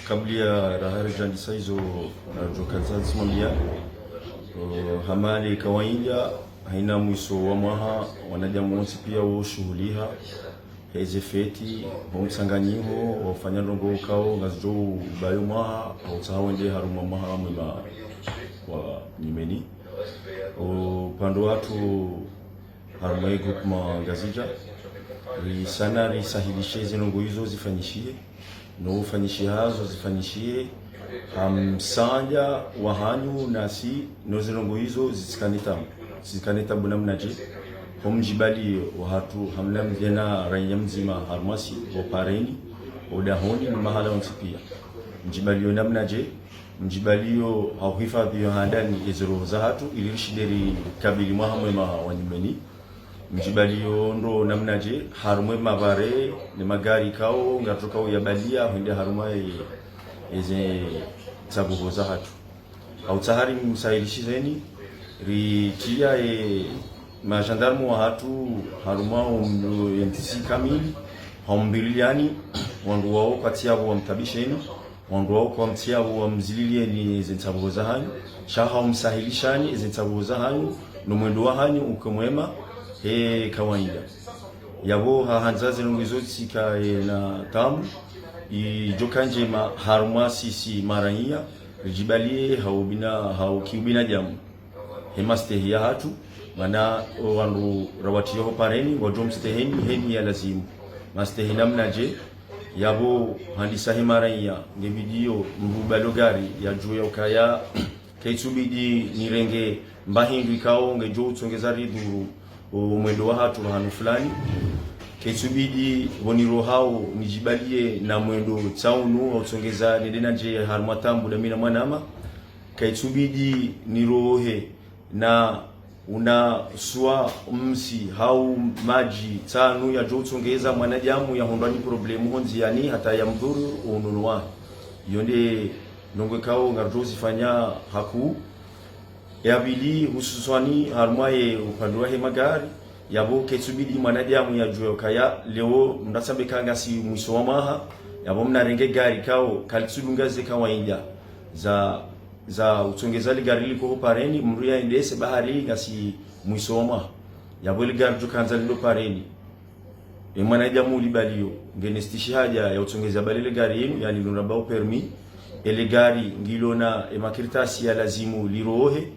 kabla rahari jandi saizo jokaza simamia hamali kawaida haina mwiso wa mwaha wanadamu wote pia wo shuhuliha heze feti bomsanganyiho wafanya ndongo kao ngazjo bayo mwaha au tawende haruma mwaha mwema wa nyimeni upande watu haruma group magazija sana risahilishe zinongo hizo zifanyishie no ufanyishie hazo zifanyishie hamsanja wahanyu nasi no zinongo hizo zisikaneta buna mnaje homjibali watu hamla mjena raia mzima harmasi opareni odahoni ni mahala onsipia mjibali namnaje mjibalio hauhifadhi handani ezero za hatu ilishideri kabili mwahamwema wanyumeni mjibalio ndo namnaje harumwe mabare ni magari kao ngatoka uyabalia hende harumaye eze sabugo za hatu au tahari msailishizeni ritia majandarmu wa hatu harumao yentisi kamili haumbiliani wandu wao katiabu wa mtabisheni wandu wao kwa mtiabu wa mzililieni zintabu za hanyu shaha umsahilishani zintabu za hanyu numwendo wa hanyu ukumwema kawaida yabo hanzaze nungizoti ka na tamu ijokanje haruma sisi marania rijibalie haukiubina jamu hemaste ya hatu mana wandu rawati yoho pareni wajom steheni heni ya lazimu mastehi namnaje yabo handisa himaraya ngebidio mbubalogari ya juya ukaya kaitsubidi nirenge mbahindu ikao ngejo utsongeza riduru mwendo wa hatu hanu fulani kaitsubidi boniro hao nijibalie na mwendo taunu utsongeza nedena je harmatambu da mina mwanama kaitsubidi nirohe na una swa msi hau maji tanu ya jotsongeza mwanajamu ya hondani problemu honzi yani hata ya mdhuru ununua yonde nongwe kao ngarjozi fanya haku ya bili hususani harmaye upandwa he magari yabo ketsubidi mwanajamu ya joyo kaya leo mnasambe kanga si mwiso wa maha yabo mnarenge gari kao kalitsulungaze kawaida za utsongeza ligari liko pareni mruya indese bahari ngasi mwisoma yabo ligari jukanza lilo pareni mwana jamu libalio ngenestishi haja ya utsongeza balile gari yenu yani lunabao permis ele gari ngilona makritasi ya lazimu lirohe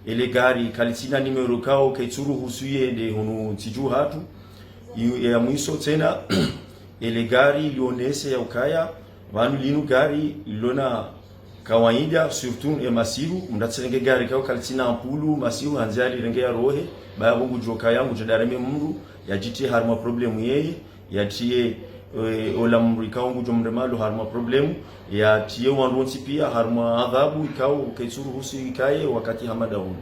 ele gari kalitina numero kao kaitsuru husuye de hunu tiju hatu ya mwiso tena ele gari lionese ya ukaya vanu linu gari lona kawaida surtout masiru mndatselenge gari kao kalitina ampulu masiru hanzali renge ya rohe baya bungu joka yangu jadareme mundu yajitie harma problemu yeye yatie ola mri kao ngujo mremalo harma problemu yatie wanronsi pia harma adhabu kao kaitsuru husi ikaye wakati hamadauni